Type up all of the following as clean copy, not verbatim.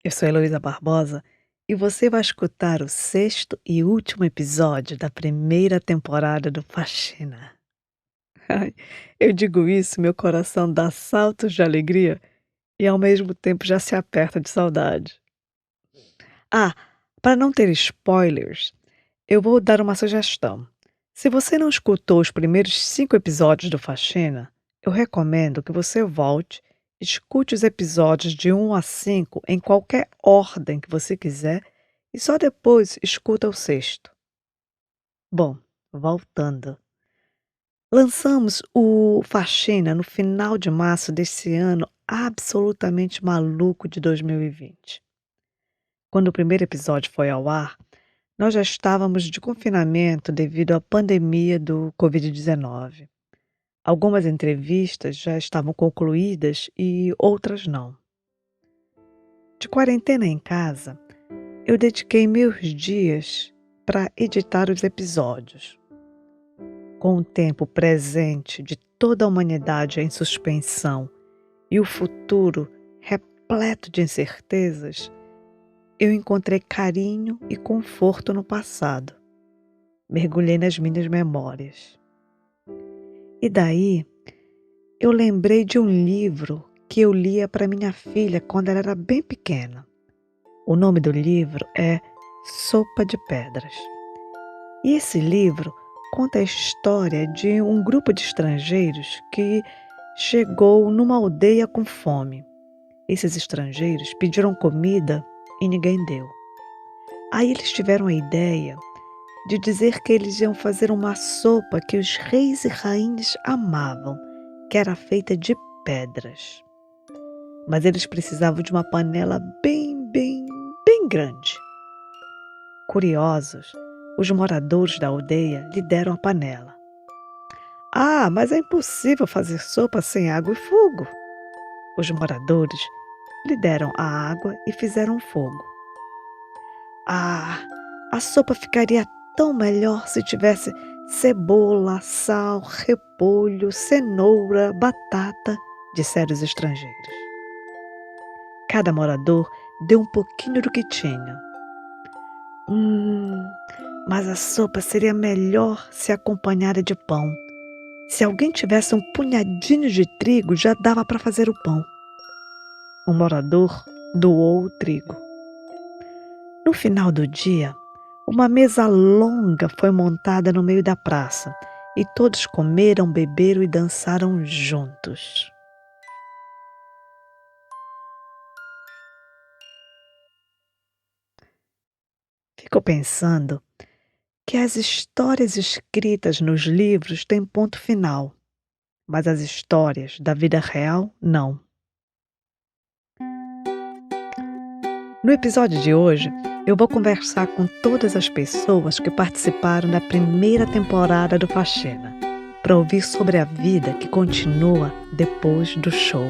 Eu sou Heloísa Barbosa e você vai escutar o sexto e último episódio da primeira temporada do Faxina. Ai, eu digo isso, meu coração dá saltos de alegria e ao mesmo tempo já se aperta de saudade. Ah, para não ter spoilers, eu vou dar uma sugestão. Se você não escutou os primeiros 5 episódios do Faxina, eu recomendo que você volte, escute os episódios de 1 a 5 em qualquer ordem que você quiser e só depois escuta o sexto. Bom, voltando. Lançamos o Faxina no final de março desse ano absolutamente maluco de 2020. Quando o primeiro episódio foi ao ar, nós já estávamos de confinamento devido à pandemia do Covid-19. Algumas entrevistas já estavam concluídas e outras não. De quarentena em casa, eu dediquei meus dias para editar os episódios. Com o tempo presente de toda a humanidade em suspensão e o futuro repleto de incertezas, eu encontrei carinho e conforto no passado. Mergulhei nas minhas memórias. E daí, eu lembrei de um livro que eu lia para minha filha quando ela era bem pequena. O nome do livro é Sopa de Pedras. E esse livro conta a história de um grupo de estrangeiros que chegou numa aldeia com fome. Esses estrangeiros pediram comida e ninguém deu. Aí eles tiveram a ideia de dizer que eles iam fazer uma sopa que os reis e rainhas amavam, que era feita de pedras. Mas eles precisavam de uma panela bem grande. Curiosos, os moradores da aldeia lhe deram a panela. Ah, mas é impossível fazer sopa sem água e fogo. Os moradores lhe deram a água e fizeram fogo. Ah, a sopa ficaria tão melhor se tivesse cebola, sal, repolho, cenoura, batata, disseram os estrangeiros. Cada morador deu um pouquinho do que tinha. Mas a sopa seria melhor se acompanhada de pão. Se alguém tivesse um punhadinho de trigo, já dava para fazer o pão. Um morador doou o trigo. No final do dia, uma mesa longa foi montada no meio da praça e todos comeram, beberam e dançaram juntos. Fico pensando que as histórias escritas nos livros têm ponto final, mas as histórias da vida real não. No episódio de hoje, eu vou conversar com todas as pessoas que participaram da primeira temporada do Faxina, para ouvir sobre a vida que continua depois do show.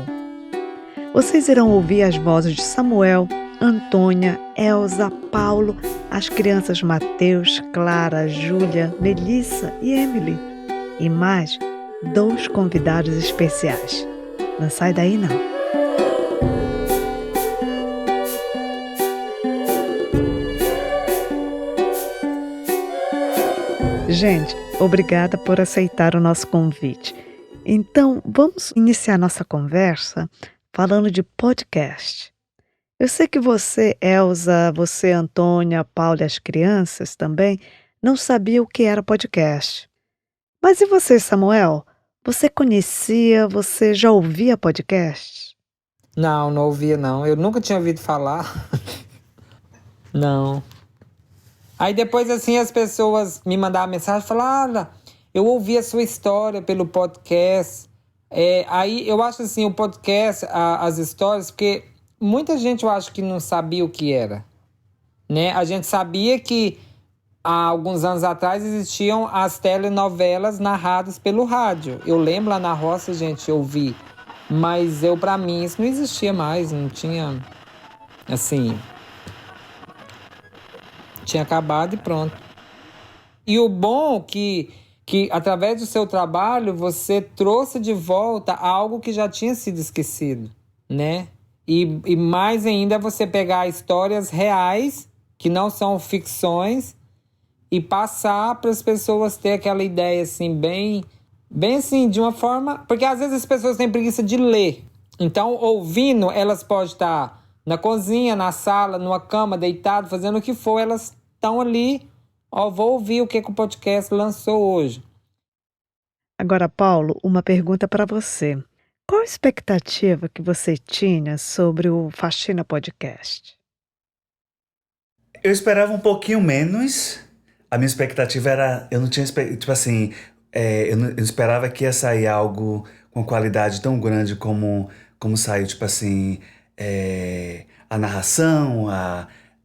Vocês irão ouvir as vozes de Samuel, Antônia, Elza, Paulo, as crianças Mateus, Clara, Júlia, Melissa e Emily. E mais 2 convidados especiais. Não sai daí não. Gente, obrigada por aceitar o nosso convite. Então, vamos iniciar nossa conversa falando de podcast. Eu sei que você, Elza, você, Antônia, Paulo e as crianças também não sabiam o que era podcast. Mas e você, Samuel? Você conhecia, você já ouvia podcast? Não ouvia não. Eu nunca tinha ouvido falar. Não. Aí depois assim as pessoas me mandavam mensagem e falavam, eu ouvi a sua história pelo podcast. Aí eu acho assim, o podcast, as histórias, porque muita gente eu acho que não sabia o que era. Né? A gente sabia que há alguns anos atrás existiam as telenovelas narradas pelo rádio. Eu lembro lá na roça, gente, eu ouvi. Mas pra mim, isso não existia mais, não tinha, assim, tinha acabado e pronto. E o bom que através do seu trabalho, você trouxe de volta algo que já tinha sido esquecido, né? E mais ainda você pegar histórias reais, que não são ficções, e passar para as pessoas ter aquela ideia assim, bem assim, de uma forma... Porque às vezes as pessoas têm preguiça de ler. Então, ouvindo, elas podem estar na cozinha, na sala, numa cama, deitado, fazendo o que for. Elas estão ali, vou ouvir o que o podcast lançou hoje. Agora, Paulo, uma pergunta para você. Qual a expectativa que você tinha sobre o Faxina Podcast? Eu esperava um pouquinho menos. A minha expectativa era... Eu não tinha... Tipo assim... eu esperava que ia sair algo com qualidade tão grande como saiu. Tipo assim... a narração,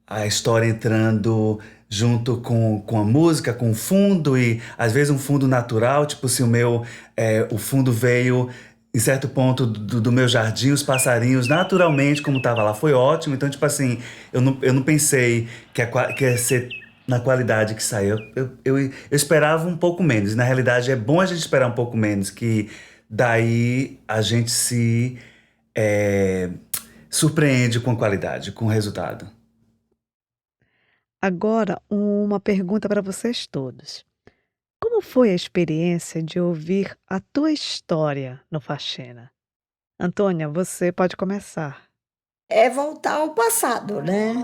a história entrando junto com a música, com o fundo. E às vezes um fundo natural. Tipo, se o fundo veio... Em certo ponto do meu jardim, os passarinhos, naturalmente, como tava lá, foi ótimo. Então, tipo assim, eu não pensei que ia ser na qualidade que saiu. Eu esperava um pouco menos. Na realidade, é bom a gente esperar um pouco menos, que daí a gente se surpreende com a qualidade, com o resultado. Agora, uma pergunta para vocês todos. Como foi a experiência de ouvir a tua história no Faxina? Antônia, você pode começar. É voltar ao passado, né?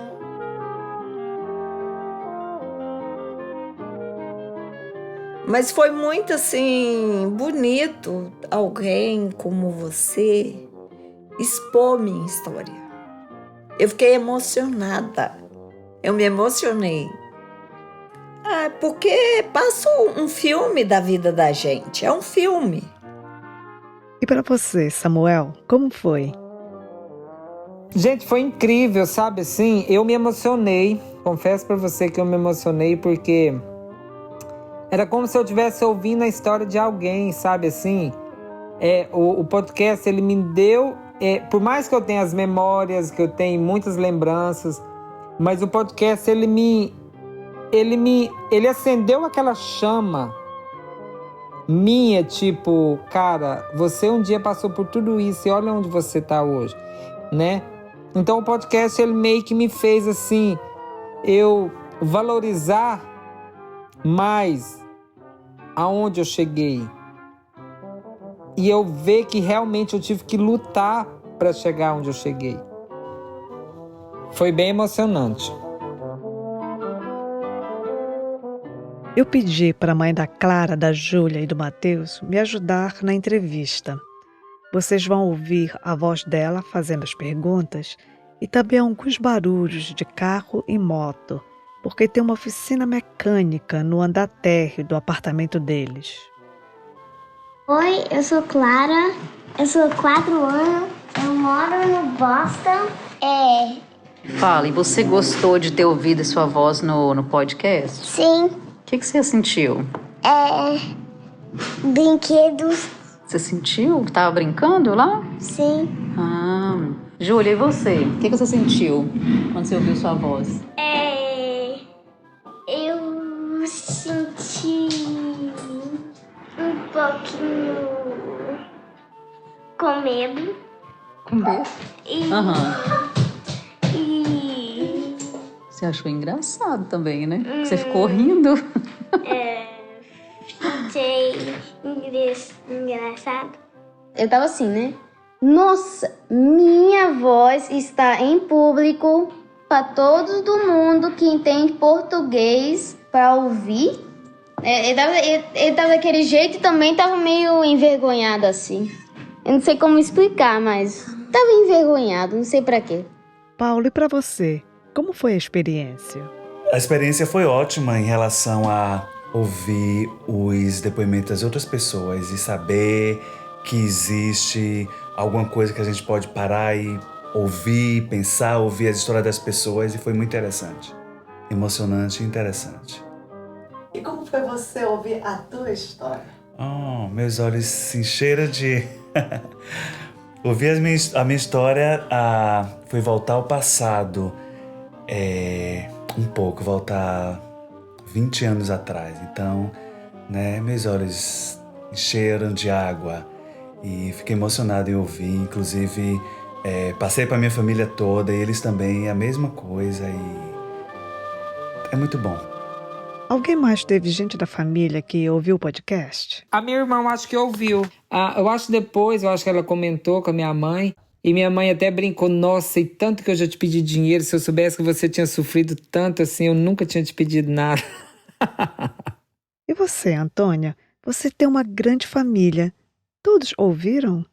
Mas foi muito assim bonito alguém como você expor minha história. Eu fiquei emocionada. Eu me emocionei. Porque passa um filme da vida da gente. É um filme. E para você, Samuel, como foi? Gente, foi incrível, sabe assim? Eu me emocionei. Confesso pra você que eu me emocionei porque era como se eu estivesse ouvindo a história de alguém, sabe assim? O podcast, ele me deu... por mais que eu tenha as memórias, que eu tenha muitas lembranças, mas o podcast, ele acendeu aquela chama minha, tipo, cara, você um dia passou por tudo isso e olha onde você tá hoje, né? Então o podcast, ele meio que me fez assim, eu valorizar mais aonde eu cheguei. E eu ver que realmente eu tive que lutar para chegar onde eu cheguei. Foi bem emocionante. Eu pedi para a mãe da Clara, da Júlia e do Matheus me ajudar na entrevista. Vocês vão ouvir a voz dela fazendo as perguntas e também alguns barulhos de carro e moto, porque tem uma oficina mecânica no andar térreo do apartamento deles. Oi, eu sou Clara, eu sou 4 anos, eu moro no Boston. Fala, e você gostou de ter ouvido sua voz no podcast? Sim, O que você sentiu? brinquedos, Você sentiu que tava brincando lá? sim. Júlia, e você? O que você sentiu quando você ouviu sua voz? Eu senti um pouquinho com medo Com medo? e Você achou engraçado também, né? Que você ficou rindo. achei engraçado. Eu tava assim, né? Nossa, minha voz está em público para todo mundo que entende português para ouvir. Ele tava daquele jeito e também tava meio envergonhado assim. Eu não sei como explicar, mas tava envergonhado, não sei para quê. Paulo, e para você, como foi a experiência? A experiência foi ótima em relação a ouvir os depoimentos das outras pessoas e saber que existe alguma coisa que a gente pode parar e ouvir, pensar, ouvir as histórias das pessoas, e foi muito interessante. Emocionante e interessante. E como foi você ouvir a tua história? Oh, meus olhos se encheram de... Ouvir a minha história foi voltar ao passado, um pouco, voltar 20 anos atrás. Então, né, meus olhos encheram de água e fiquei emocionado em ouvir. Inclusive, Passei para minha família toda e eles também, a mesma coisa e é muito bom. Alguém mais teve gente da família que ouviu o podcast? A minha irmã acho que ouviu. Eu acho que ela comentou com a minha mãe. E minha mãe até brincou, nossa, e tanto que eu já te pedi dinheiro, se eu soubesse que você tinha sofrido tanto assim, eu nunca tinha te pedido nada. E você, Antônia? Você tem uma grande família. Todos ouviram?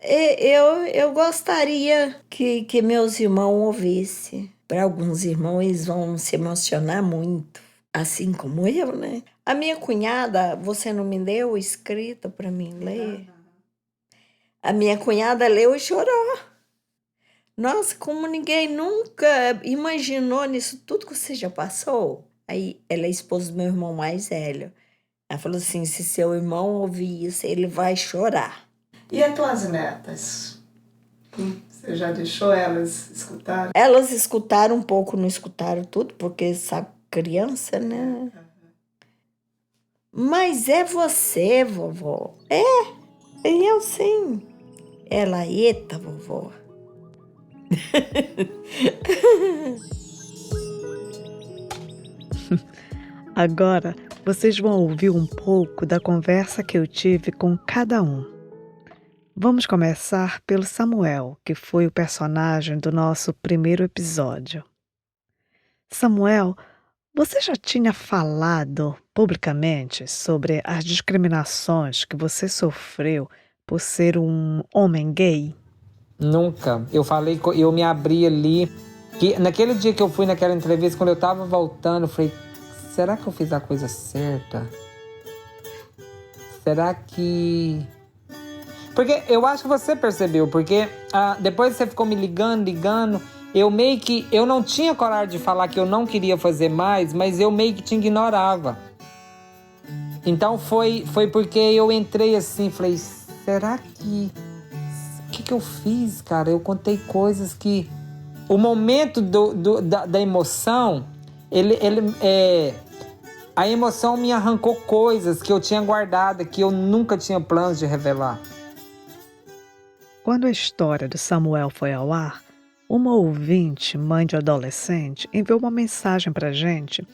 Eu gostaria que meus irmãos ouvissem. Para alguns irmãos, eles vão se emocionar muito, assim como eu, né? A minha cunhada, você não me deu escrita para mim ler? A minha cunhada leu e chorou. Nossa, como ninguém nunca imaginou nisso tudo que você já passou. Aí, ela é esposa do meu irmão mais velho. Ela falou assim, se seu irmão ouvir isso, ele vai chorar. E as tuas netas? Você já deixou elas escutar? Elas escutaram um pouco, não escutaram tudo, porque sabe, criança, né? Mas é você, vovó. Eu sim. Ela, eita, vovó. Agora, vocês vão ouvir um pouco da conversa que eu tive com cada um. Vamos começar pelo Samuel, que foi o personagem do nosso primeiro episódio. Samuel, você já tinha falado publicamente sobre as discriminações que você sofreu por ser um homem gay? Nunca. Eu me abri ali. Que naquele dia que eu fui naquela entrevista, quando eu tava voltando, eu falei, será que eu fiz a coisa certa? Será que... Porque eu acho que você percebeu, porque depois você ficou me ligando, eu não tinha coragem de falar que eu não queria fazer mais, mas eu meio que te ignorava. Então foi porque eu entrei assim, falei, será que... O que eu fiz, cara? Eu contei coisas que... O momento da emoção, a emoção me arrancou coisas que eu tinha guardado, que eu nunca tinha planos de revelar. Quando a história do Samuel foi ao ar, uma ouvinte, mãe de adolescente, enviou uma mensagem para a gente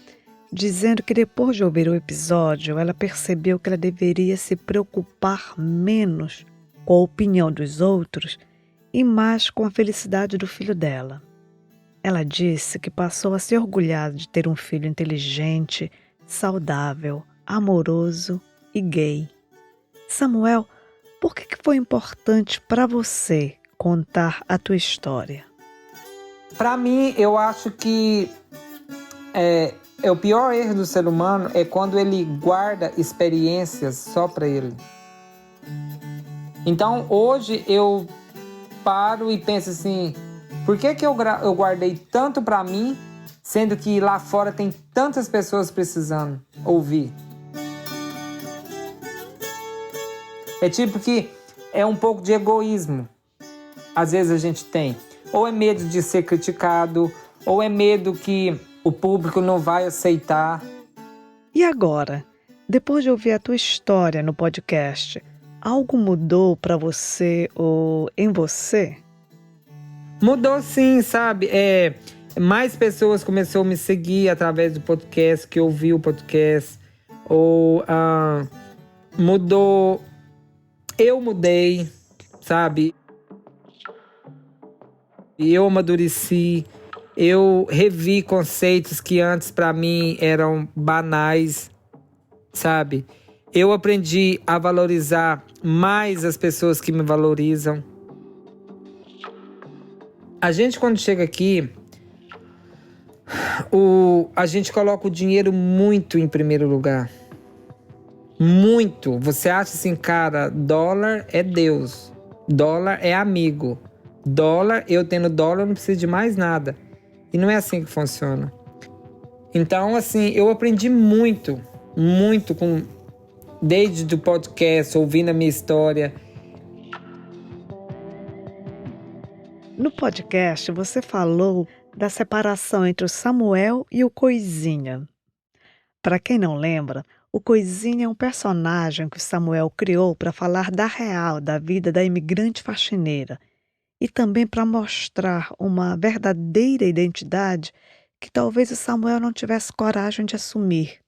dizendo que depois de ouvir o episódio, ela percebeu que ela deveria se preocupar menos com a opinião dos outros e mais com a felicidade do filho dela. Ela disse que passou a se orgulhar de ter um filho inteligente, saudável, amoroso e gay. Samuel, por que foi importante para você contar a tua história? Para mim, eu acho que o pior erro do ser humano é quando ele guarda experiências só para ele. Então, hoje eu paro e penso assim, por que eu guardei tanto para mim, sendo que lá fora tem tantas pessoas precisando ouvir? É tipo que é um pouco de egoísmo. Às vezes a gente tem. Ou é medo de ser criticado, ou é medo que o público não vai aceitar. E agora, depois de ouvir a tua história no podcast, algo mudou para você ou em você? Mudou sim, sabe? Mais pessoas começaram a me seguir através do podcast, que ouviu o podcast. Ou mudou... Eu mudei, sabe? Eu amadureci, eu revi conceitos que antes para mim eram banais, sabe? Eu aprendi a valorizar mais as pessoas que me valorizam. A gente quando chega aqui, a gente coloca o dinheiro muito em primeiro lugar. Muito. Você acha assim, cara, dólar é Deus. Dólar é amigo. Dólar, eu tendo dólar, eu não preciso de mais nada. E não é assim que funciona. Então, assim, eu aprendi muito desde o podcast, ouvindo a minha história. No podcast, você falou da separação entre o Samuel e o Coisinha. Para quem não lembra, o Coisinha é um personagem que o Samuel criou para falar da real da vida da imigrante faxineira e também para mostrar uma verdadeira identidade que talvez o Samuel não tivesse coragem de assumir.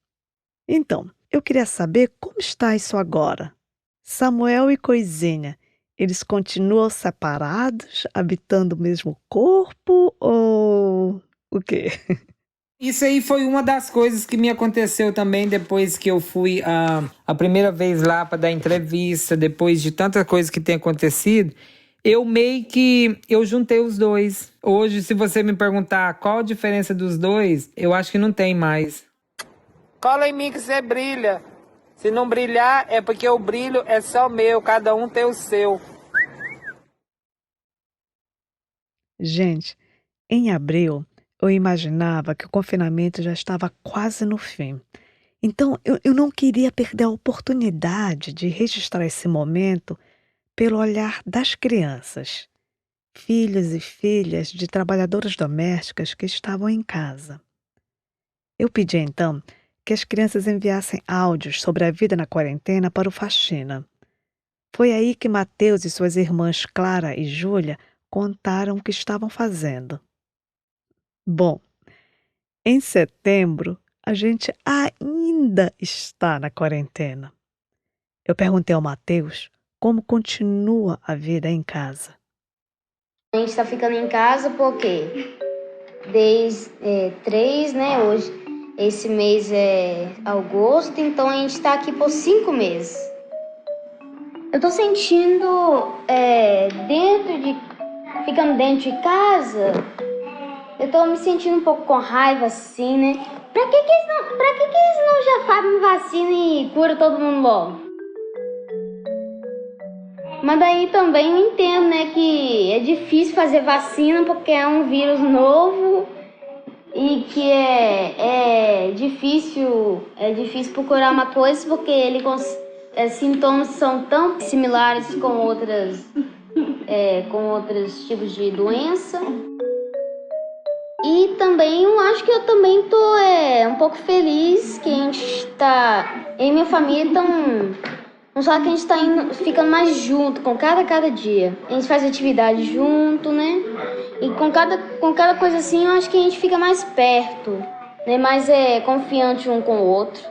Então, eu queria saber como está isso agora. Samuel e Coisinha, eles continuam separados, habitando o mesmo corpo ou o quê? Isso aí foi uma das coisas que me aconteceu também depois que eu fui a primeira vez lá para dar entrevista, depois de tanta coisa que tem acontecido, eu juntei os dois. Hoje, se você me perguntar qual a diferença dos dois, eu acho que não tem mais. Cola em mim que você brilha. Se não brilhar, é porque o brilho é só meu, cada um tem o seu. Gente, em abril, eu imaginava que o confinamento já estava quase no fim. Então, eu não queria perder a oportunidade de registrar esse momento pelo olhar das crianças, filhos e filhas de trabalhadoras domésticas que estavam em casa. Eu pedi então que as crianças enviassem áudios sobre a vida na quarentena para o Faxina. Foi aí que Mateus e suas irmãs Clara e Júlia contaram o que estavam fazendo. Bom, em setembro, a gente ainda está na quarentena. Eu perguntei ao Mateus como continua a vida em casa. A gente tá ficando em casa porque desde 3, né? Hoje, esse mês é agosto, então a gente tá aqui por 5 meses. Eu tô sentindo ficando dentro de casa, eu tô me sentindo um pouco com raiva, assim, né? Pra que eles não já fazem vacina e cura todo mundo logo? Mas daí também eu entendo, né, que é difícil fazer vacina porque é um vírus novo e que é difícil procurar uma coisa porque sintomas são tão similares com outros tipos de doença. E também eu acho que eu também tô um pouco feliz que a gente tá, eu e minha família não só que a gente tá ficando mais junto com cada dia. A gente faz atividade junto, né? E com cada coisa assim, eu acho que a gente fica mais perto, né? Mais confiante um com o outro.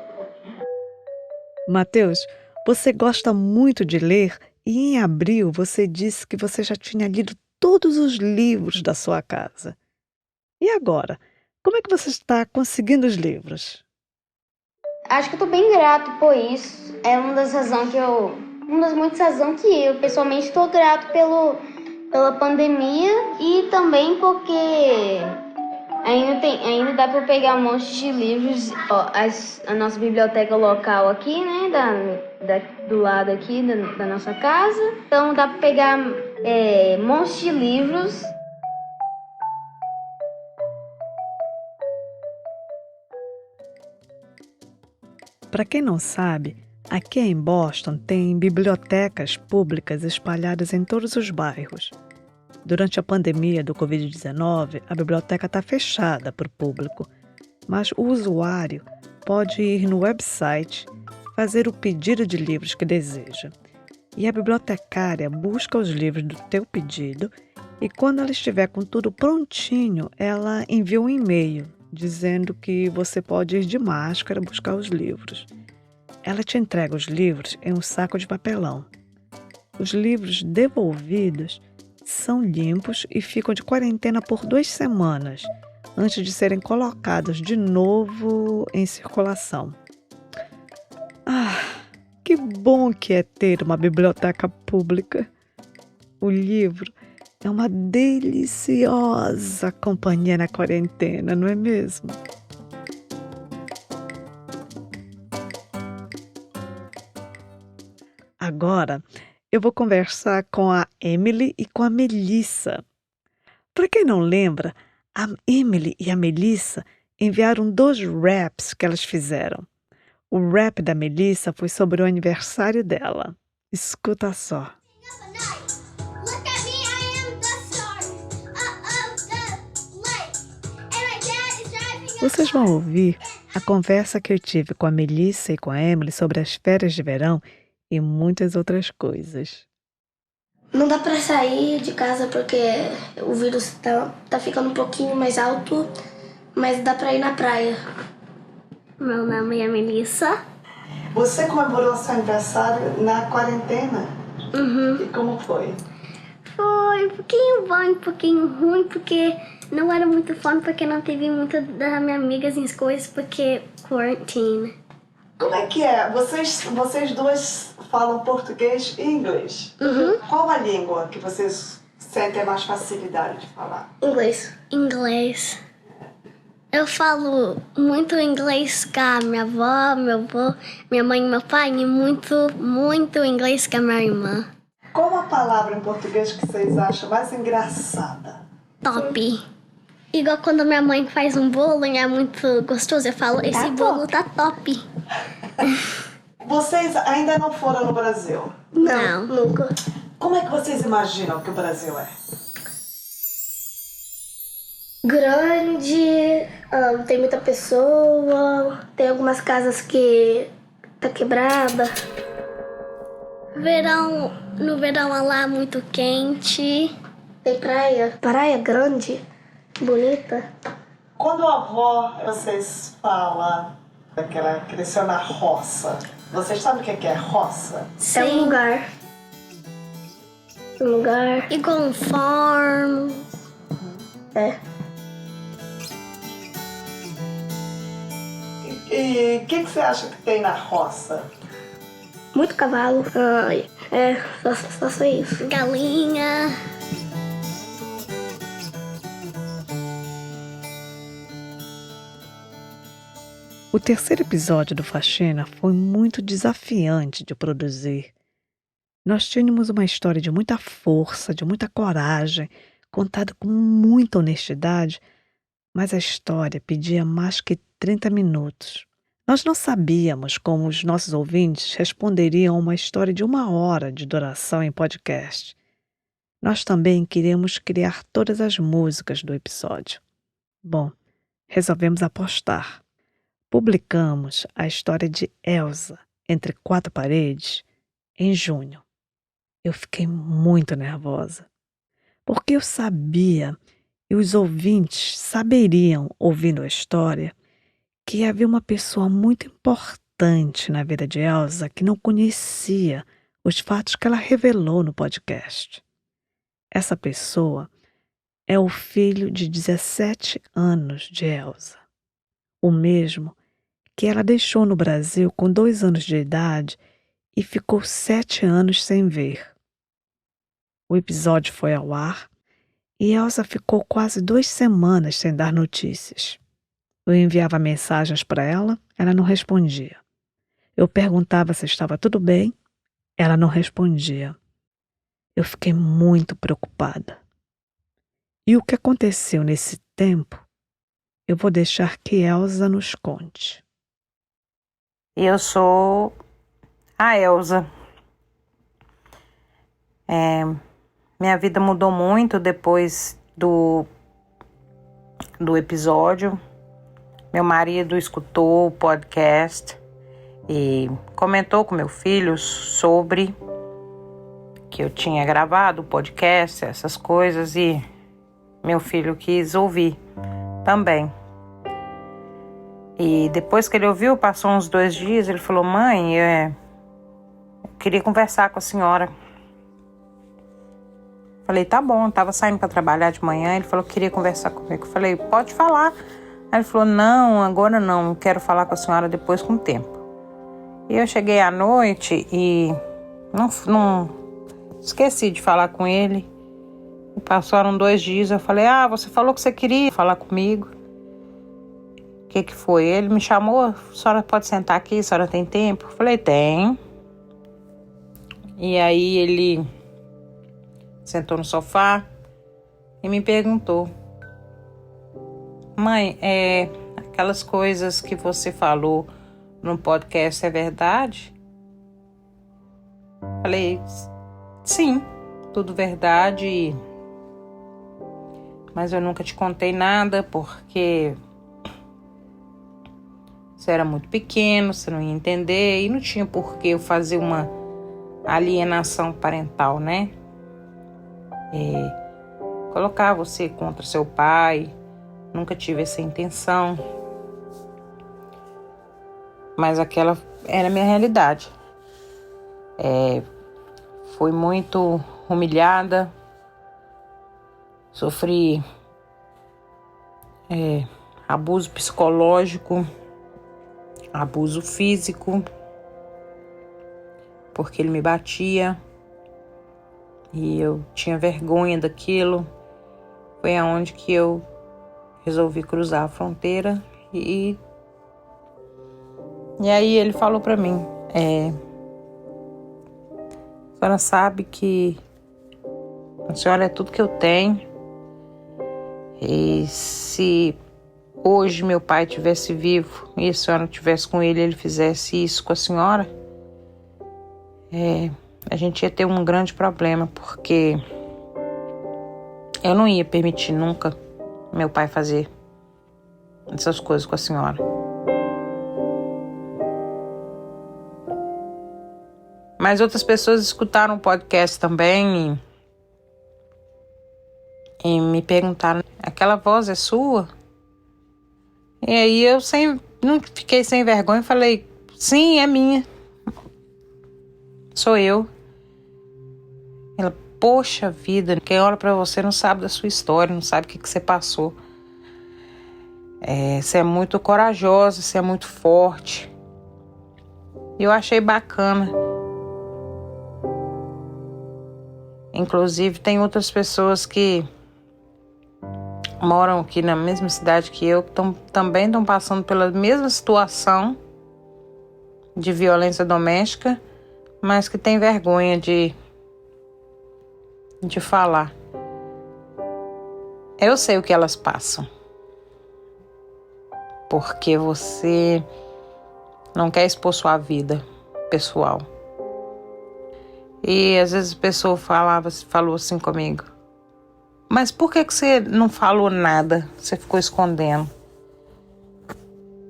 Mateus, você gosta muito de ler e em abril você disse que você já tinha lido todos os livros da sua casa. E agora? Como é que você está conseguindo os livros? Acho que eu tô bem grato por isso. É uma das muitas razões que eu pessoalmente estou grato pela pandemia e também porque ainda dá para pegar um monte de livros. Ó, a nossa biblioteca local aqui, né, do lado aqui da nossa casa. Então dá para pegar um monte de livros. Para quem não sabe, aqui em Boston tem bibliotecas públicas espalhadas em todos os bairros. Durante a pandemia do Covid-19, a biblioteca está fechada para o público, mas o usuário pode ir no website, fazer o pedido de livros que deseja. E a bibliotecária busca os livros do teu pedido e quando ela estiver com tudo prontinho, ela envia um e-mail dizendo que você pode ir de máscara buscar os livros. Ela te entrega os livros em um saco de papelão. Os livros devolvidos são limpos e ficam de quarentena por 2 semanas, antes de serem colocados de novo em circulação. Que bom que é ter uma biblioteca pública. O livro é uma deliciosa companhia na quarentena, não é mesmo? Agora, eu vou conversar com a Emily e com a Melissa. Para quem não lembra, a Emily e a Melissa enviaram 2 raps que elas fizeram. O rap da Melissa foi sobre o aniversário dela. Escuta só. Vocês vão ouvir a conversa que eu tive com a Melissa e com a Emily sobre as férias de verão e muitas outras coisas. Não dá pra sair de casa porque o vírus tá ficando um pouquinho mais alto, mas dá pra ir na praia. Meu nome é Melissa. Você comemorou seu aniversário na quarentena? Uhum. E como foi? Foi um pouquinho bom, um pouquinho ruim, porque não era muito fun, porque não teve muitas das minhas amigas em coisas, porque quarantine. Como é que é? Vocês duas falam português e inglês? Uhum. Qual a língua que vocês sentem mais facilidade de falar? Inglês. Eu falo muito inglês com a minha avó, meu avô, minha mãe e meu pai, e muito inglês com a minha irmã. Qual a palavra em português que vocês acham mais engraçada? Top. Igual quando minha mãe faz um bolo e é muito gostoso, eu falo, esse bolo tá top. Vocês ainda não foram no Brasil? Não. Nunca. Como é que vocês imaginam que o Brasil é? Grande, tem muita pessoa, tem algumas casas que tá quebrada. No verão lá é muito quente. Tem praia grande, bonita. Quando a avó, vocês falam que ela cresceu na roça, vocês sabem o que é roça? É um lugar. Igual um farm. É. E o que você acha que tem na roça? Muito cavalo. Só sei isso. Galinha. O terceiro episódio do Faxina foi muito desafiante de produzir. Nós tínhamos uma história de muita força, de muita coragem, contada com muita honestidade, mas a história pedia mais que 30 minutos. Nós não sabíamos como os nossos ouvintes responderiam a uma história de 1 hora de duração em podcast. Nós também queríamos criar todas as músicas do episódio. Bom, resolvemos apostar. Publicamos a história de Elsa, Entre Quatro Paredes, em junho. Eu fiquei muito nervosa, porque eu sabia, e os ouvintes saberiam, ouvindo a história, que havia uma pessoa muito importante na vida de Elsa que não conhecia os fatos que ela revelou no podcast. Essa pessoa é o filho de 17 anos de Elsa, o mesmo que ela deixou no Brasil com 2 anos de idade e ficou 7 anos sem ver. O episódio foi ao ar e Elsa ficou quase 2 semanas sem dar notícias. Eu enviava mensagens para ela, ela não respondia. Eu perguntava se estava tudo bem, ela não respondia. Eu fiquei muito preocupada. E o que aconteceu nesse tempo, eu vou deixar que Elsa nos conte. Eu sou a Elsa. Minha vida mudou muito depois do episódio. Meu marido escutou o podcast e comentou com meu filho sobre que eu tinha gravado o podcast, essas coisas, e meu filho quis ouvir também. E depois que ele ouviu, passou uns 2 dias, ele falou: mãe, eu queria conversar com a senhora. Falei: tá bom, estava saindo para trabalhar de manhã, ele falou que queria conversar comigo. Falei: pode falar. Aí ele falou: não, agora não, quero falar com a senhora depois com o tempo. E eu cheguei à noite e não esqueci de falar com ele. E passaram 2 dias, eu falei: você falou que você queria falar comigo. O que foi? Ele me chamou: a senhora pode sentar aqui, a senhora tem tempo? Eu falei: tem. E aí ele sentou no sofá e me perguntou: mãe, aquelas coisas que você falou no podcast é verdade? Falei: sim, tudo verdade, mas eu nunca te contei nada porque você era muito pequeno, você não ia entender e não tinha por que eu fazer uma alienação parental, né? colocar você contra seu pai. Nunca tive essa intenção. Mas aquela era a minha realidade. Fui muito humilhada. Sofri abuso psicológico, abuso físico, porque ele me batia e eu tinha vergonha daquilo. Foi aonde que eu resolvi cruzar a fronteira e aí ele falou pra mim, a senhora sabe que a senhora é tudo que eu tenho, e se hoje meu pai estivesse vivo e a senhora estivesse com ele fizesse isso com a senhora, a gente ia ter um grande problema, porque eu não ia permitir nunca meu pai fazer essas coisas com a senhora. Mas outras pessoas escutaram o podcast também e me perguntaram, aquela voz é sua? E aí eu não fiquei sem vergonha e falei, sim, é minha. Sou eu. Ela, poxa vida, quem olha pra você não sabe da sua história, não sabe o que você passou. Você é muito corajosa, você é muito forte. E eu achei bacana. Inclusive, tem outras pessoas que moram aqui na mesma cidade que eu, que também estão passando pela mesma situação de violência doméstica, mas que tem vergonha de falar. Eu sei o que elas passam. Porque você não quer expor sua vida pessoal. E às vezes a pessoa falou assim comigo, mas por que você não falou nada? Você ficou escondendo.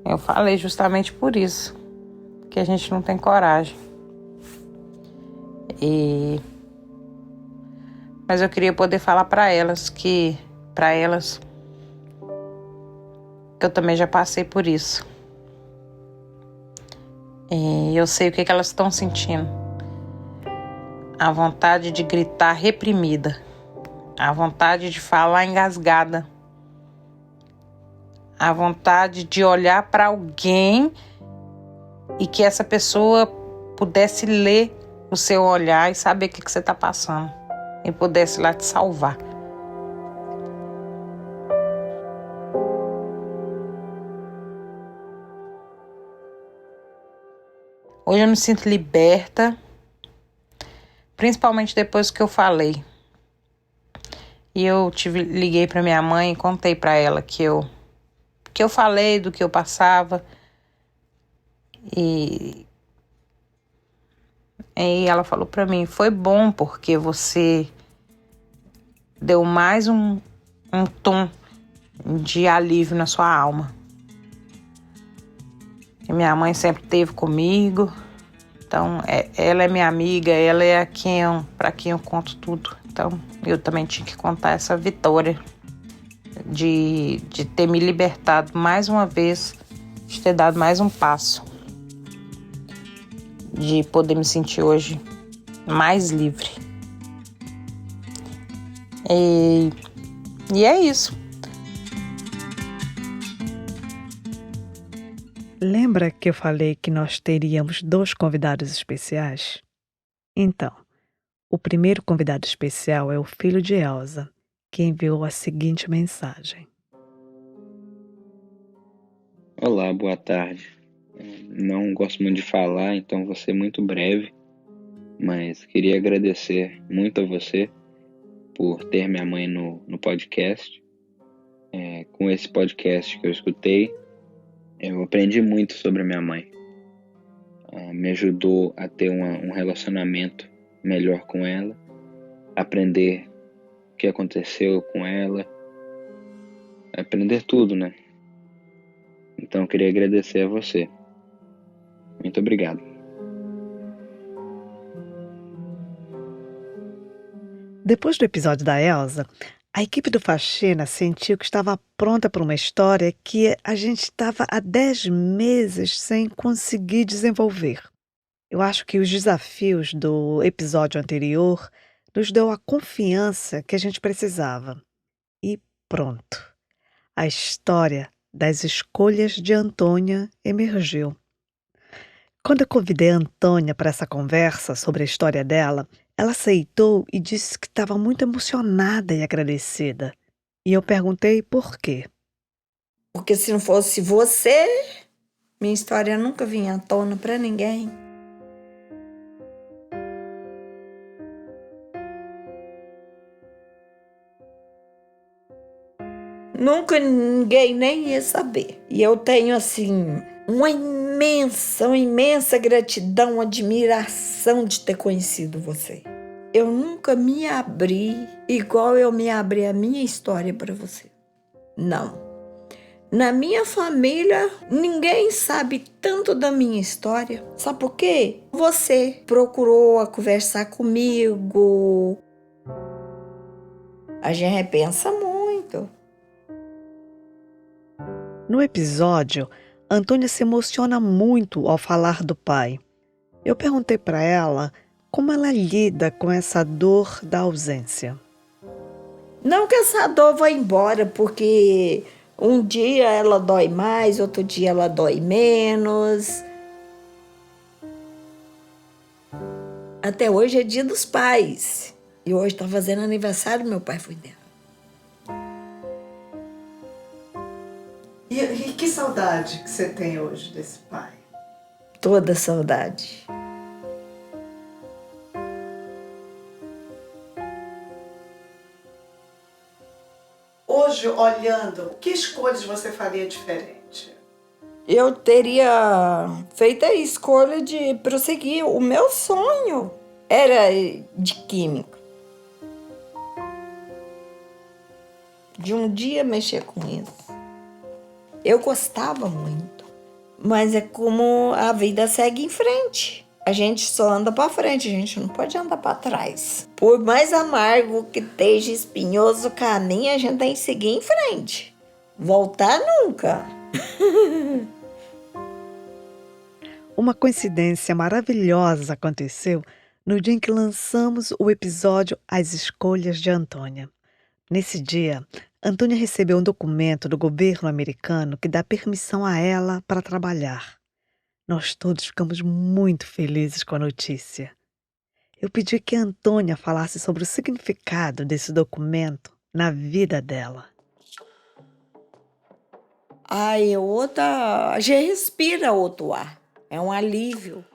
Eu falei justamente por isso, que a gente não tem coragem. Mas eu queria poder falar para elas que eu também já passei por isso. E eu sei o que elas estão sentindo. A vontade de gritar reprimida. A vontade de falar engasgada. A vontade de olhar para alguém e que essa pessoa pudesse ler o seu olhar e saber o que você está passando. E pudesse lá te salvar. Hoje eu me sinto liberta, principalmente depois que eu falei. E eu liguei para minha mãe e contei para ela que eu falei do que eu passava. E ela falou para mim, foi bom porque você deu mais um tom de alívio na sua alma. E minha mãe sempre esteve comigo, então ela é minha amiga, ela é para quem eu conto tudo. Então eu também tinha que contar essa vitória de ter me libertado mais uma vez, de ter dado mais um passo, de poder me sentir hoje mais livre. E é isso. Lembra que eu falei que nós teríamos 2 convidados especiais? Então, o primeiro convidado especial é o filho de Elsa, que enviou a seguinte mensagem. Olá, boa tarde. Não gosto muito de falar, então vou ser muito breve, mas queria agradecer muito a você por ter minha mãe no podcast. Com esse podcast que eu escutei, eu aprendi muito sobre a minha mãe. Me ajudou a ter um relacionamento melhor com ela, aprender o que aconteceu com ela, aprender tudo, né? Então eu queria agradecer a você. Muito obrigado. Depois do episódio da Elsa, a equipe do Faxina sentiu que estava pronta para uma história que a gente estava há 10 meses sem conseguir desenvolver. Eu acho que os desafios do episódio anterior nos deu a confiança que a gente precisava. E pronto. A história das escolhas de Antônia emergiu. Quando eu convidei a Antônia para essa conversa sobre a história dela, ela aceitou e disse que estava muito emocionada e agradecida. E eu perguntei por quê. Porque se não fosse você, minha história nunca vinha à tona para ninguém. Nunca ninguém nem ia saber. E eu tenho, assim, uma imensa gratidão, admiração de ter conhecido você. Eu nunca me abri igual eu me abri a minha história para você. Não. Na minha família, ninguém sabe tanto da minha história. Sabe por quê? Você procurou conversar comigo. A gente repensa muito. No episódio, Antônia se emociona muito ao falar do pai. Eu perguntei para ela como ela lida com essa dor da ausência. Não que essa dor vá embora, porque um dia ela dói mais, outro dia ela dói menos. Até hoje é dia dos pais. E hoje está fazendo aniversário, meu pai foi dela. E que saudade que você tem hoje desse pai? Toda saudade. Hoje, olhando, que escolhas você faria diferente? Eu teria feito a escolha de prosseguir. O meu sonho era de química. De um dia mexer com isso. Eu gostava muito. Mas é como a vida segue em frente. A gente só anda para frente, a gente não pode andar para trás. Por mais amargo que esteja, espinhoso o caminho, a gente tem que seguir em frente. Voltar nunca. Uma coincidência maravilhosa aconteceu no dia em que lançamos o episódio As Escolhas de Antônia. Nesse dia, Antônia recebeu um documento do governo americano que dá permissão a ela para trabalhar. Nós todos ficamos muito felizes com a notícia. Eu pedi que a Antônia falasse sobre o significado desse documento na vida dela. A gente respira outro ar. É um alívio.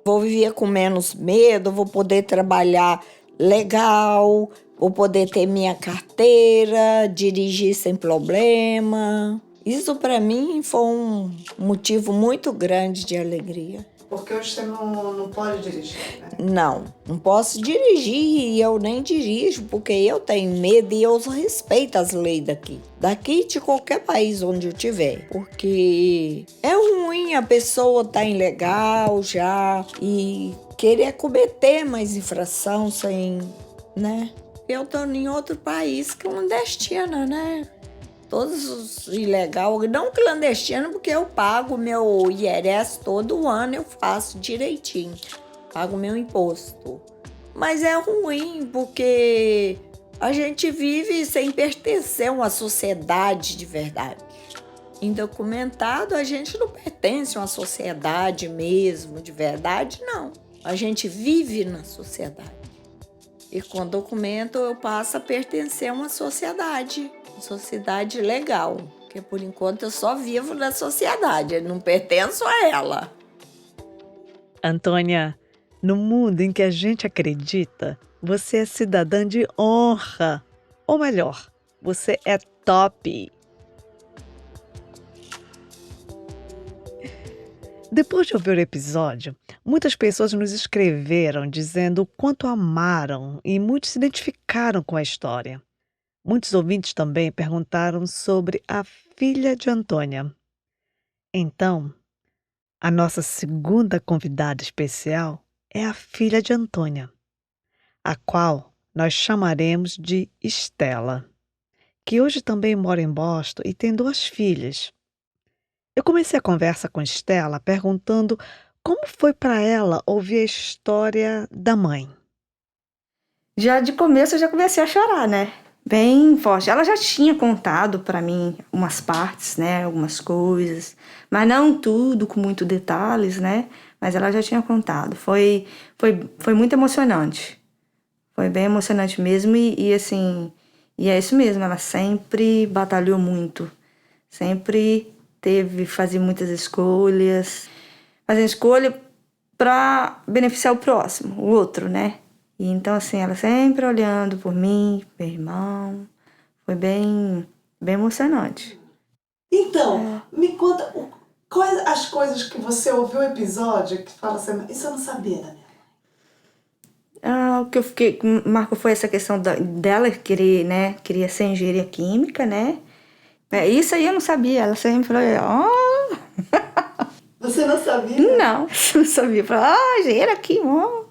Vou viver com menos medo, vou poder trabalhar legal, vou poder ter minha carteira, dirigir sem problema. Isso para mim foi um motivo muito grande de alegria. Porque hoje você não pode dirigir, né? Não posso dirigir e eu nem dirijo porque eu tenho medo e eu respeito as leis daqui. Daqui de qualquer país onde eu estiver. Porque é ruim a pessoa estar ilegal já e querer cometer mais infração sem, né? Eu tô em outro país clandestina, né? Todos os ilegais, não clandestino, porque eu pago meu IRS todo ano, eu faço direitinho, pago meu imposto. Mas é ruim, porque a gente vive sem pertencer a uma sociedade de verdade. Indocumentado, a gente não pertence a uma sociedade mesmo, de verdade, não. A gente vive na sociedade. E com documento eu passo a pertencer a uma sociedade legal, porque por enquanto eu só vivo na sociedade, eu não pertenço a ela. Antônia, no mundo em que a gente acredita, você é cidadã de honra. Ou melhor, você é top. Depois de ouvir o episódio, muitas pessoas nos escreveram dizendo o quanto amaram e muitos se identificaram com a história. Muitos ouvintes também perguntaram sobre a filha de Antônia. Então, a nossa segunda convidada especial é a filha de Antônia, a qual nós chamaremos de Estela, que hoje também mora em Boston e tem 2 filhas. Eu comecei a conversa com Estela perguntando como foi para ela ouvir a história da mãe. Já de começo eu já comecei a chorar, né? Bem forte. Ela já tinha contado para mim umas partes, né? Algumas coisas, mas não tudo com muito detalhes, né? Mas ela já tinha contado. Foi muito emocionante. Foi bem emocionante mesmo e assim, e é isso mesmo, ela sempre batalhou muito. Sempre fazia muitas escolhas, fazendo escolha para beneficiar o próximo, o outro, né? E então, assim, ela sempre olhando por mim, meu irmão. Foi bem emocionante. Então, me conta quais as coisas que você ouviu o episódio que fala assim, isso eu não sabia da minha mãe. O que eu fiquei marcou foi essa questão dela querer, né? Queria ser engenharia química, né? Isso aí eu não sabia. Ela sempre falou, Você não sabia? Não sabia. Falou, engenheira química.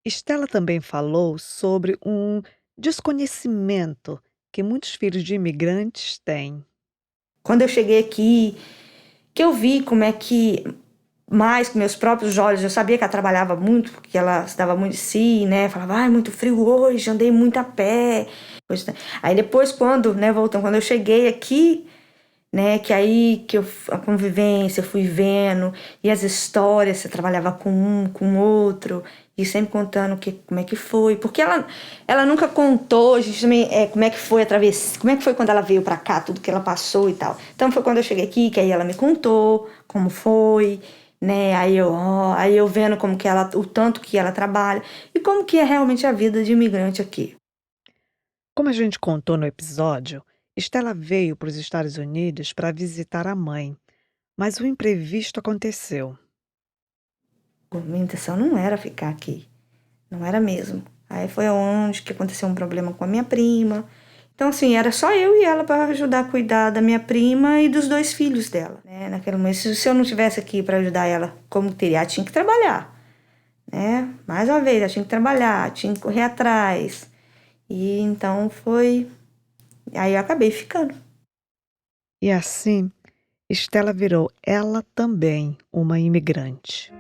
Estela também falou sobre um desconhecimento que muitos filhos de imigrantes têm. Quando eu cheguei aqui, que eu vi como é que, mais com meus próprios olhos, eu sabia que ela trabalhava muito, porque ela estava muito de si, né? Falava, é muito frio hoje, andei muito a pé. Aí depois, quando eu cheguei aqui, né? Que aí que a convivência, eu fui vendo, e as histórias, você trabalhava com um, com outro, e sempre contando como é que foi. Porque ela nunca contou, a gente também, como é que foi a travessia, como é que foi quando ela veio pra cá, tudo que ela passou e tal. Então foi quando eu cheguei aqui, que aí ela me contou como foi, né? Aí eu vendo como que o tanto que ela trabalha, e como que é realmente a vida de imigrante aqui. Como a gente contou no episódio, Estela veio para os Estados Unidos para visitar a mãe, mas o imprevisto aconteceu. Minha intenção não era ficar aqui, não era mesmo. Aí foi onde que aconteceu um problema com a minha prima. Então, assim, era só eu e ela para ajudar a cuidar da minha prima e dos 2 filhos dela, né? Naquele momento, se eu não estivesse aqui para ajudar ela como teria, ela tinha que trabalhar, né? Mais uma vez, ela tinha que trabalhar, tinha que correr atrás. E então aí eu acabei ficando. E assim, Estela virou ela também uma imigrante.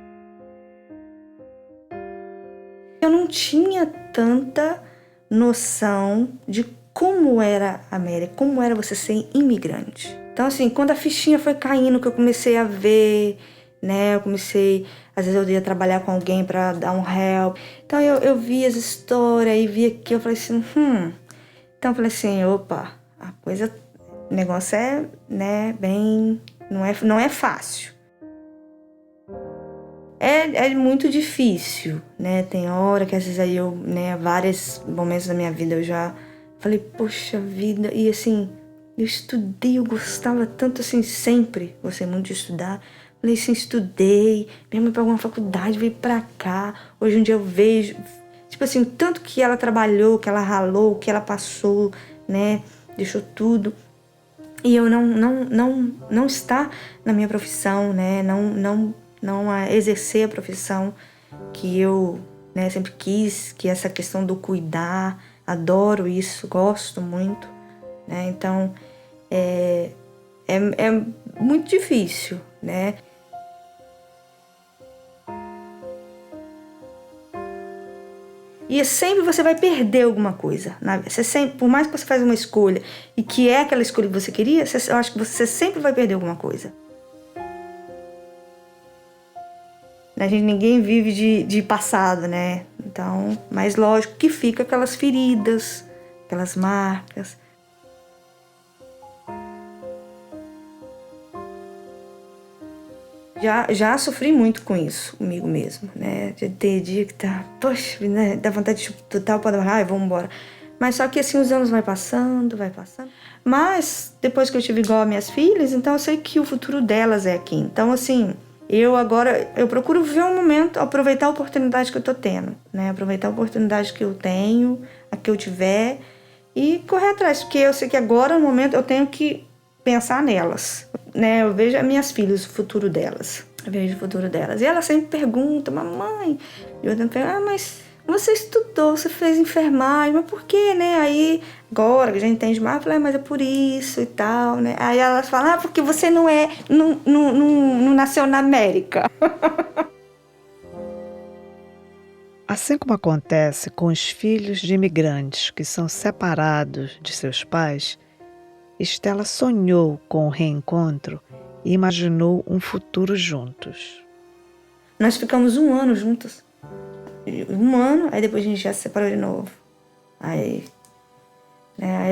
Eu não tinha tanta noção de como era a América, como era você ser imigrante. Então, assim, quando a fichinha foi caindo, que eu comecei a ver, né? Às vezes eu ia trabalhar com alguém para dar um help. Então, eu via as histórias e via que eu falei assim, Então, eu falei assim, opa, o negócio é, né, bem, não é fácil. É muito difícil, né? Tem hora que às vezes aí eu, né, vários momentos da minha vida eu já falei, poxa vida, e assim, eu estudei, eu gostava tanto assim, sempre gostei muito de estudar. Falei assim, estudei, minha mãe pagou uma faculdade, veio pra cá, hoje em dia eu vejo, tipo assim, tanto que ela trabalhou, que ela ralou, que ela passou, né, deixou tudo. E eu não estar na minha profissão, né, não exercer a profissão que eu, né, sempre quis, que é essa questão do cuidar, adoro isso, gosto muito, né? Então é muito difícil, né? E sempre você vai perder alguma coisa. Você sempre, por mais que você faça uma escolha e que é aquela escolha que você queria, eu acho que você sempre vai perder alguma coisa. Ninguém vive de passado, né? Então, mas lógico que fica aquelas feridas, aquelas marcas. Já sofri muito com isso, comigo mesmo, né? De ter dia que tá, poxa, né? Dá vontade de chutar o pau da barraca, vamos embora. Mas só que assim, os anos vai passando. Mas, depois que eu tive igual as minhas filhas, então eu sei que o futuro delas é aqui. Então, assim, eu procuro viver um momento, aproveitar a oportunidade que eu tô tendo, né? Aproveitar a oportunidade que eu tenho, a que eu tiver, e correr atrás. Porque eu sei que agora, no momento, eu tenho que pensar nelas, né? Eu vejo as minhas filhas, o futuro delas. Eu vejo o futuro delas. E elas sempre perguntam, mamãe, eu tento perguntar, mas você estudou, você fez enfermagem, mas por quê, né? Aí, agora que a gente entende mais, eu falei, mas é por isso e tal, né? Aí elas falam, porque você não nasceu na América. Assim como acontece com os filhos de imigrantes que são separados de seus pais, Estela sonhou com o reencontro e imaginou um futuro juntos. Nós ficamos 1 ano juntos. 1 ano, aí depois a gente já se separou de novo. Aí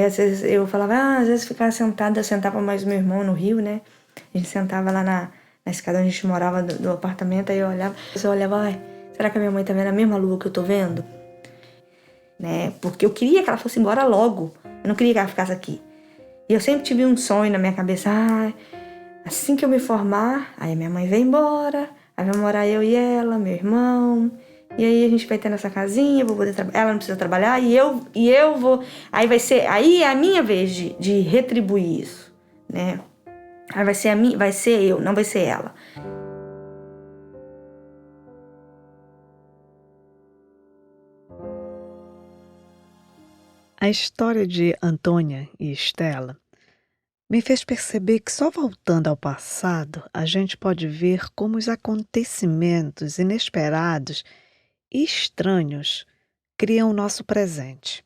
às vezes eu falava, às vezes ficava sentada, eu sentava mais o meu irmão no Rio, né? A gente sentava lá na escada onde a gente morava do apartamento, aí eu olhava, ai, será que a minha mãe tá vendo a mesma lua que eu tô vendo? Né? Porque eu queria que ela fosse embora logo. Eu não queria que ela ficasse aqui. E eu sempre tive um sonho na minha cabeça, assim que eu me formar, aí minha mãe vai embora, aí vai morar eu e ela, meu irmão, e aí a gente vai ter nossa casinha, eu vou poder ela não precisa trabalhar, e eu vou, aí é a minha vez de retribuir isso, né? Aí vai ser eu, não vai ser ela. A história de Antônia e Estela me fez perceber que só voltando ao passado a gente pode ver como os acontecimentos inesperados e estranhos criam o nosso presente.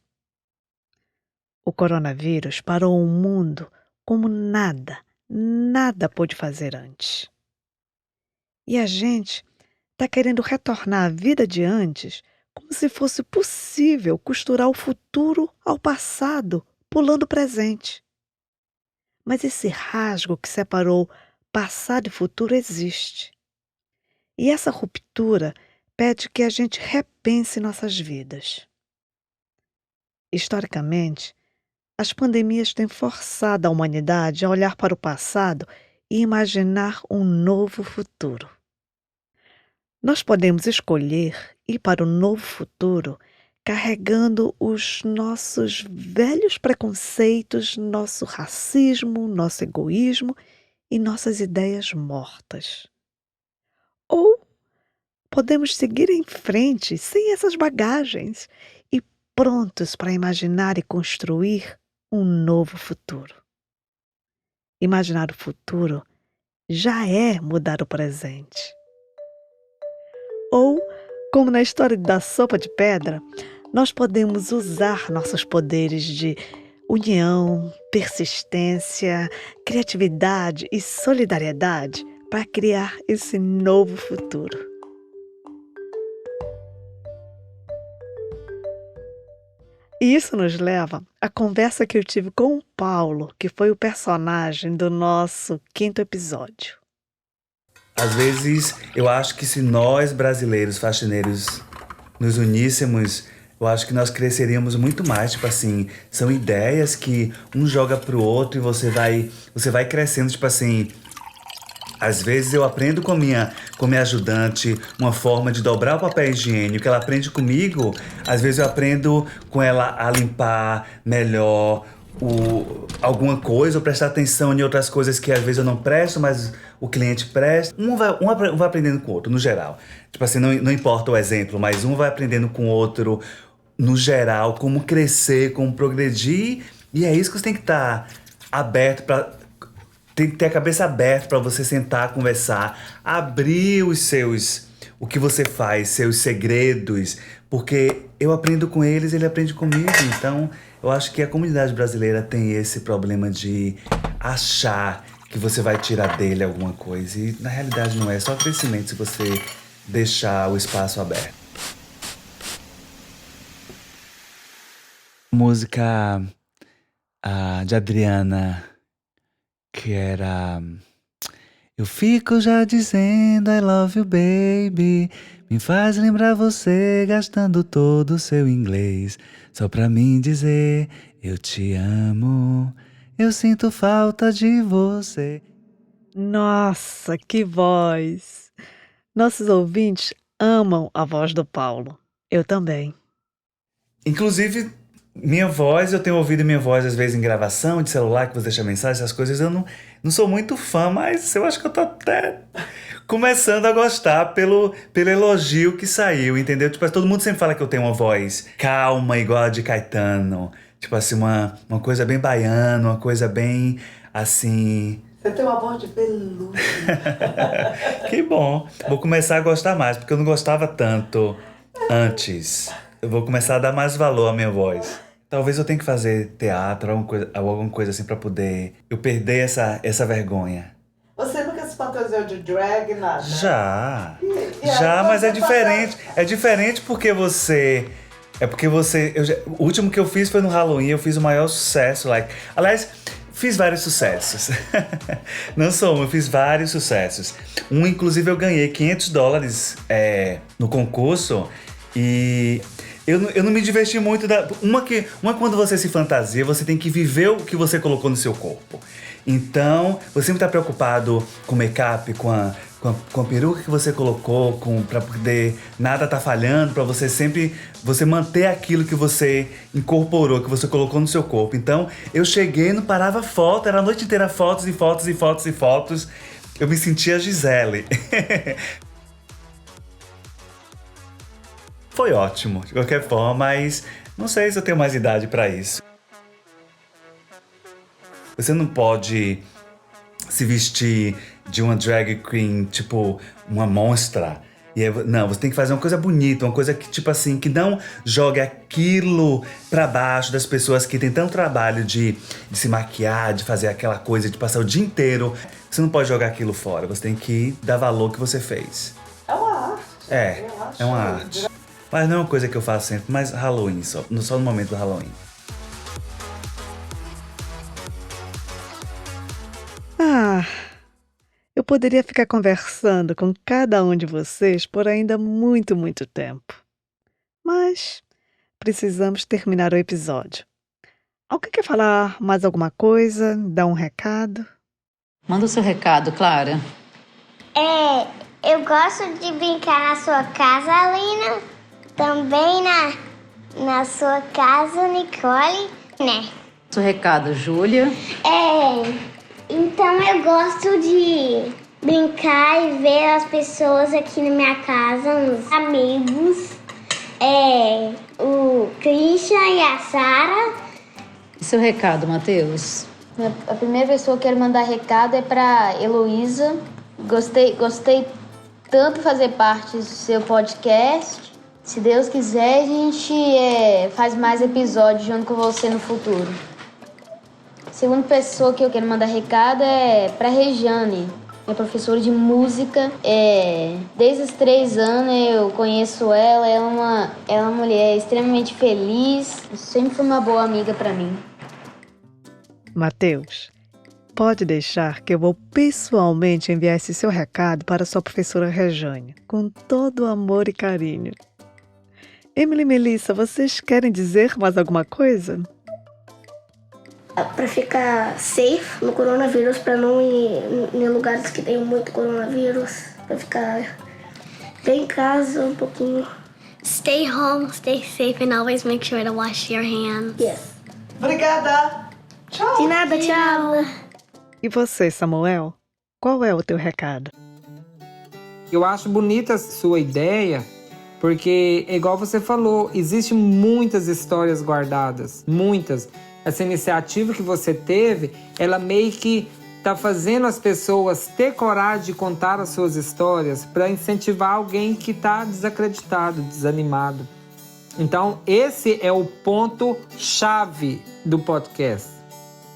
O coronavírus parou o mundo como nada pôde fazer antes. E a gente está querendo retornar à vida de antes como se fosse possível costurar o futuro ao passado, pulando o presente. Mas esse rasgo que separou passado e futuro existe. E essa ruptura pede que a gente repense nossas vidas. Historicamente, as pandemias têm forçado a humanidade a olhar para o passado e imaginar um novo futuro. Nós podemos escolher ir para o novo futuro carregando os nossos velhos preconceitos, nosso racismo, nosso egoísmo e nossas ideias mortas. Ou podemos seguir em frente sem essas bagagens e prontos para imaginar e construir um novo futuro. Imaginar o futuro já é mudar o presente. Ou, como na história da sopa de pedra, nós podemos usar nossos poderes de união, persistência, criatividade e solidariedade para criar esse novo futuro. E isso nos leva à conversa que eu tive com o Paulo, que foi o personagem do nosso 5º episódio. Às vezes, eu acho que se nós, brasileiros, faxineiros, nos uníssemos, eu acho que nós cresceríamos muito mais. Tipo assim, são ideias que um joga pro outro e você vai crescendo, tipo assim. Às vezes eu aprendo com minha ajudante uma forma de dobrar o papel higiênico, ela aprende comigo. Às vezes eu aprendo com ela a limpar melhor alguma coisa, ou prestar atenção em outras coisas que às vezes eu não presto, mas o cliente presta. Um vai aprendendo com o outro, no geral. Tipo assim, não importa o exemplo, mas um vai aprendendo com o outro, no geral, como crescer, como progredir. E é isso que você tem que estar aberto para... Tem que ter a cabeça aberta para você sentar, conversar, abrir o que você faz, seus segredos, porque eu aprendo com eles, ele aprende comigo. Então, eu acho que a comunidade brasileira tem esse problema de achar que você vai tirar dele alguma coisa. E na realidade não é só crescimento se você deixar o espaço aberto. Música de Adriana, que era... Eu fico já dizendo I love you baby, me faz lembrar você gastando todo o seu inglês, só pra mim dizer eu te amo, eu sinto falta de você. Nossa, que voz! Nossos ouvintes amam a voz do Paulo. Eu também. Inclusive, minha voz, eu tenho ouvido minha voz às vezes em gravação de celular, que você deixa mensagem, essas coisas, eu não sou muito fã, mas eu acho que eu tô até começando a gostar pelo elogio que saiu, entendeu? Tipo, todo mundo sempre fala que eu tenho uma voz calma, igual a de Caetano. Tipo assim, uma coisa bem baiana, uma coisa bem, assim... Você tem uma voz de veludo. Que bom. Vou começar a gostar mais, porque eu não gostava tanto antes. Eu vou começar a dar mais valor à minha voz. Talvez eu tenha que fazer teatro, alguma coisa assim, pra poder eu perder essa vergonha. Você nunca se fantasiou de drag, nada? Já, aí, mas é você diferente. É diferente porque você... É porque você... o último que eu fiz foi no Halloween, eu fiz o maior sucesso. Aliás, fiz vários sucessos. Não só um, eu fiz vários sucessos. Um, inclusive, eu ganhei $500 no concurso. E eu não me diverti muito. Uma quando você se fantasia, você tem que viver o que você colocou no seu corpo. Então, você sempre está preocupado com o make-up, com a peruca que você colocou, pra poder nada tá falhando, pra você manter aquilo que você incorporou, que você colocou no seu corpo. Então, eu cheguei, não parava foto, era a noite inteira fotos e fotos e fotos e fotos. Eu me sentia Gisele. Foi ótimo, de qualquer forma, mas não sei se eu tenho mais idade pra isso. Você não pode se vestir de uma drag queen, tipo, uma monstra. Não, você tem que fazer uma coisa bonita, uma coisa que, tipo assim, que não jogue aquilo pra baixo das pessoas que têm tanto trabalho de se maquiar, de fazer aquela coisa, de passar o dia inteiro. Você não pode jogar aquilo fora, você tem que dar valor ao que você fez. É uma arte. É uma arte. Mas não é uma coisa que eu faço sempre, mas Halloween só no momento do Halloween. Eu poderia ficar conversando com cada um de vocês por ainda muito, muito tempo. Mas precisamos terminar o episódio. Alguém quer falar mais alguma coisa? Dar um recado? Manda o seu recado, Clara. Eu gosto de brincar na sua casa, Alina. Também na sua casa, Nicole, né? Seu recado, Júlia. Então eu gosto de brincar e ver as pessoas aqui na minha casa, os amigos, o Christian e a Sara. E seu recado, Matheus? A primeira pessoa que eu quero mandar recado é para Heloísa. Gostei tanto de fazer parte do seu podcast. Se Deus quiser, a gente faz mais episódios junto com você no futuro. A segunda pessoa que eu quero mandar recado é para Regiane, minha professora de música. Desde os 3 anos eu conheço ela, ela é uma mulher extremamente feliz, sempre foi uma boa amiga para mim. Matheus, pode deixar que eu vou pessoalmente enviar esse seu recado para sua professora Regiane, com todo o amor e carinho. Emily e Melissa, vocês querem dizer mais alguma coisa? Pra ficar safe no coronavírus, pra não ir em lugares que tem muito coronavírus, pra ficar bem em casa um pouquinho. Stay home, stay safe and always make sure to wash your hands. Yes. Obrigada. Tchau. De nada, tchau. E você, Samuel? Qual é o teu recado? Eu acho bonita a sua ideia, porque, igual você falou, existem muitas histórias guardadas, muitas. Essa iniciativa que você teve, ela meio que tá fazendo as pessoas ter coragem de contar as suas histórias para incentivar alguém que tá desacreditado, desanimado. Então, esse é o ponto-chave do podcast.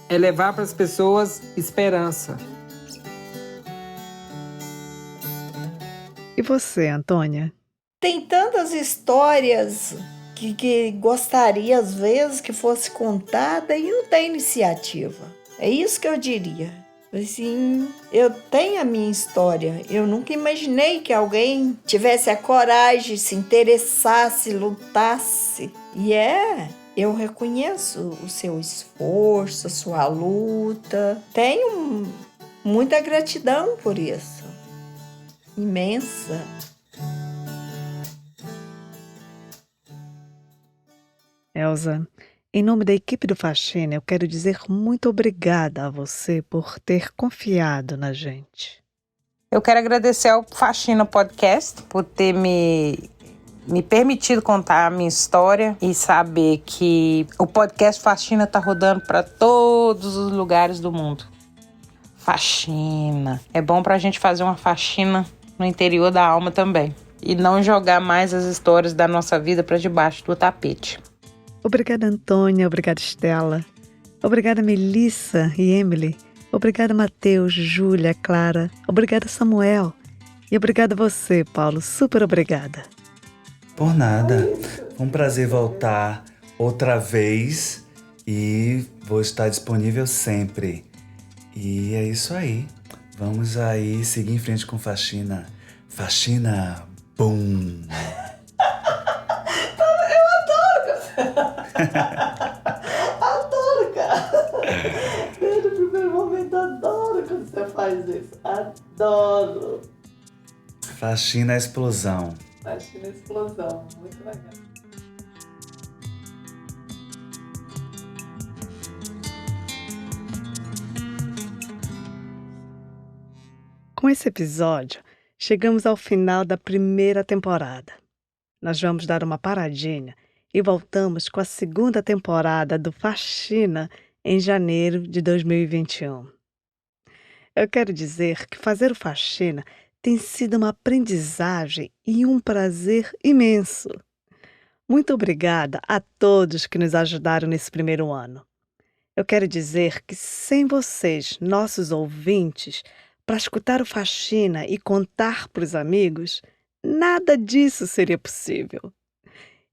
É levar para as pessoas esperança. E você, Antônia? Tem tantas histórias que gostaria, às vezes, que fosse contada e não tem iniciativa. É isso que eu diria. Assim, eu tenho a minha história. Eu nunca imaginei que alguém tivesse a coragem, se interessasse, lutasse. E eu reconheço o seu esforço, a sua luta. Tenho muita gratidão por isso. Imensa. Elza, em nome da equipe do Faxina, eu quero dizer muito obrigada a você por ter confiado na gente. Eu quero agradecer ao Faxina Podcast por ter me permitido contar a minha história e saber que o podcast Faxina tá rodando para todos os lugares do mundo. Faxina. É bom pra gente fazer uma faxina no interior da alma também. E não jogar mais as histórias da nossa vida para debaixo do tapete. Obrigada, Antônia. Obrigada, Estela. Obrigada, Melissa e Emily. Obrigada, Matheus, Júlia, Clara. Obrigada, Samuel. E obrigada a você, Paulo. Super obrigada. Por nada. Foi um prazer voltar outra vez e vou estar disponível sempre. E é isso aí. Vamos aí seguir em frente com Faxina. Faxina, bum! Adoro, cara. Desde o primeiro momento, adoro quando você faz isso. Adoro. Faxina, explosão. Faxina, explosão. Muito legal. Com esse episódio, chegamos ao final da primeira temporada. Nós vamos dar uma paradinha e voltamos com a segunda temporada do Faxina em janeiro de 2021. Eu quero dizer que fazer o Faxina tem sido uma aprendizagem e um prazer imenso. Muito obrigada a todos que nos ajudaram nesse primeiro ano. Eu quero dizer que sem vocês, nossos ouvintes, para escutar o Faxina e contar para os amigos, nada disso seria possível.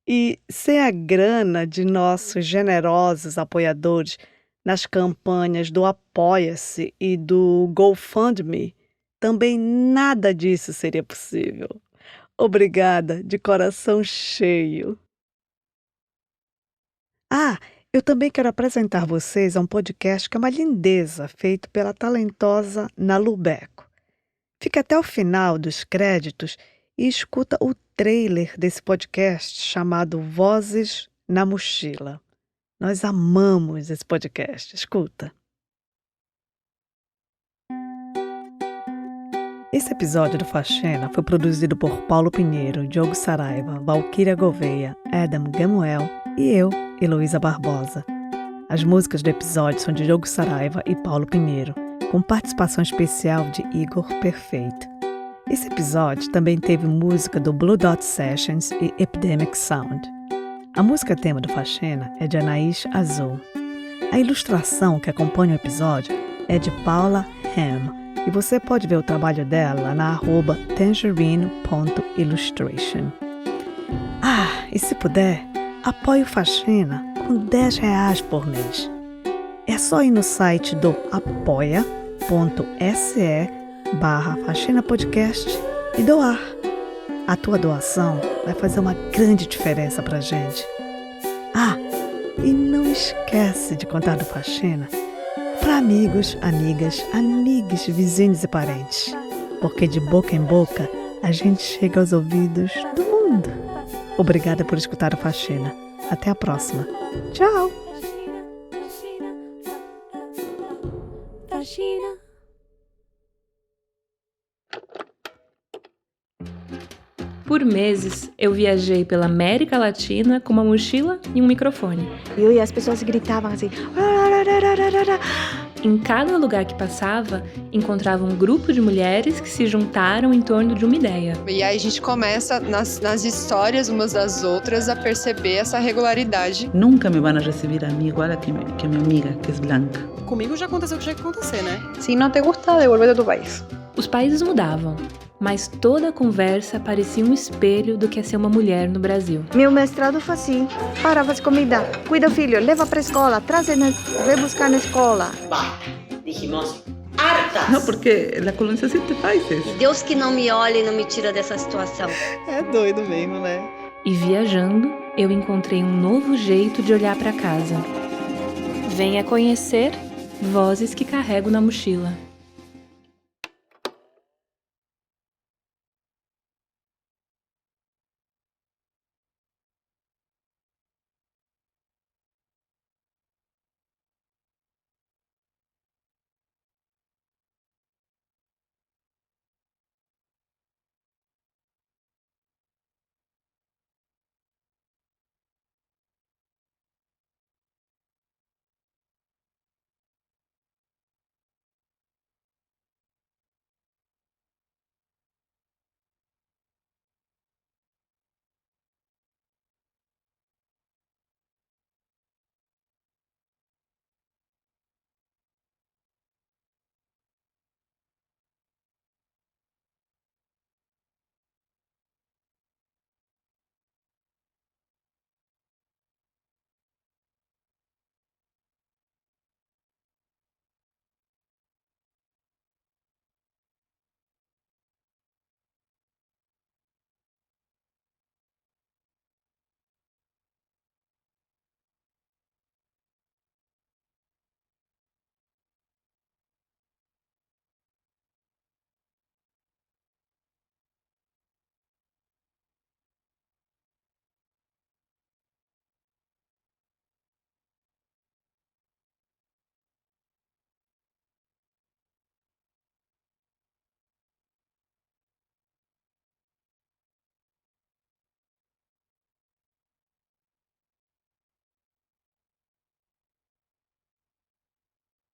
E sem a grana de nossos generosos apoiadores nas campanhas do Apoia-se e do GoFundMe, também nada disso seria possível. Obrigada de coração cheio. Eu também quero apresentar vocês a um podcast que é uma lindeza, feito pela talentosa Nalu Beco. Fica até o final dos créditos e escuta o trailer desse podcast chamado Vozes na Mochila. Nós amamos esse podcast. Escuta. Esse episódio do Faxina foi produzido por Paulo Pinheiro, Diogo Saraiva, Valquíria Gouveia, Adam Gamuel e eu, Heloísa Barbosa. As músicas do episódio são de Diogo Saraiva e Paulo Pinheiro, com participação especial de Igor Perfeito. Esse episódio também teve música do Blue Dot Sessions e Epidemic Sound. A música tema do Faxina é de Anaís Azul. A ilustração que acompanha o episódio é de Paula Ham, e você pode ver o trabalho dela na @tangerine.illustration. E se puder, apoie o Faxina com R$10 por mês. É só ir no site do apoia.se/Faxina Podcast e doar. A tua doação vai fazer uma grande diferença pra gente. E não esquece de contar do Faxina para amigos, amigas, amigues, vizinhos e parentes. Porque de boca em boca a gente chega aos ouvidos do mundo. Obrigada por escutar o Faxina. Até a próxima. Tchau! Por meses, eu viajei pela América Latina com uma mochila e um microfone. E as pessoas gritavam assim. Em cada lugar que passava, encontrava um grupo de mulheres que se juntaram em torno de uma ideia. E aí a gente começa, nas histórias umas das outras, a perceber essa regularidade. Nunca me vão receber a mim igual a que minha amiga, que é branca. Comigo já aconteceu o que tinha que acontecer, né? Se não te gusta, devolve a tu país. Os países mudavam, mas toda a conversa parecia um espelho do que é ser uma mulher no Brasil. Meu mestrado foi assim. Para, faz comida. Cuida, filho. Leva para a escola. Vai buscar na escola. Dijimos, hartas. Não, porque a colonização te faz isso. Deus que não me olha e não me tira dessa situação. É doido mesmo, né? E viajando, eu encontrei um novo jeito de olhar para casa. Venha conhecer Vozes que Carrego na Mochila.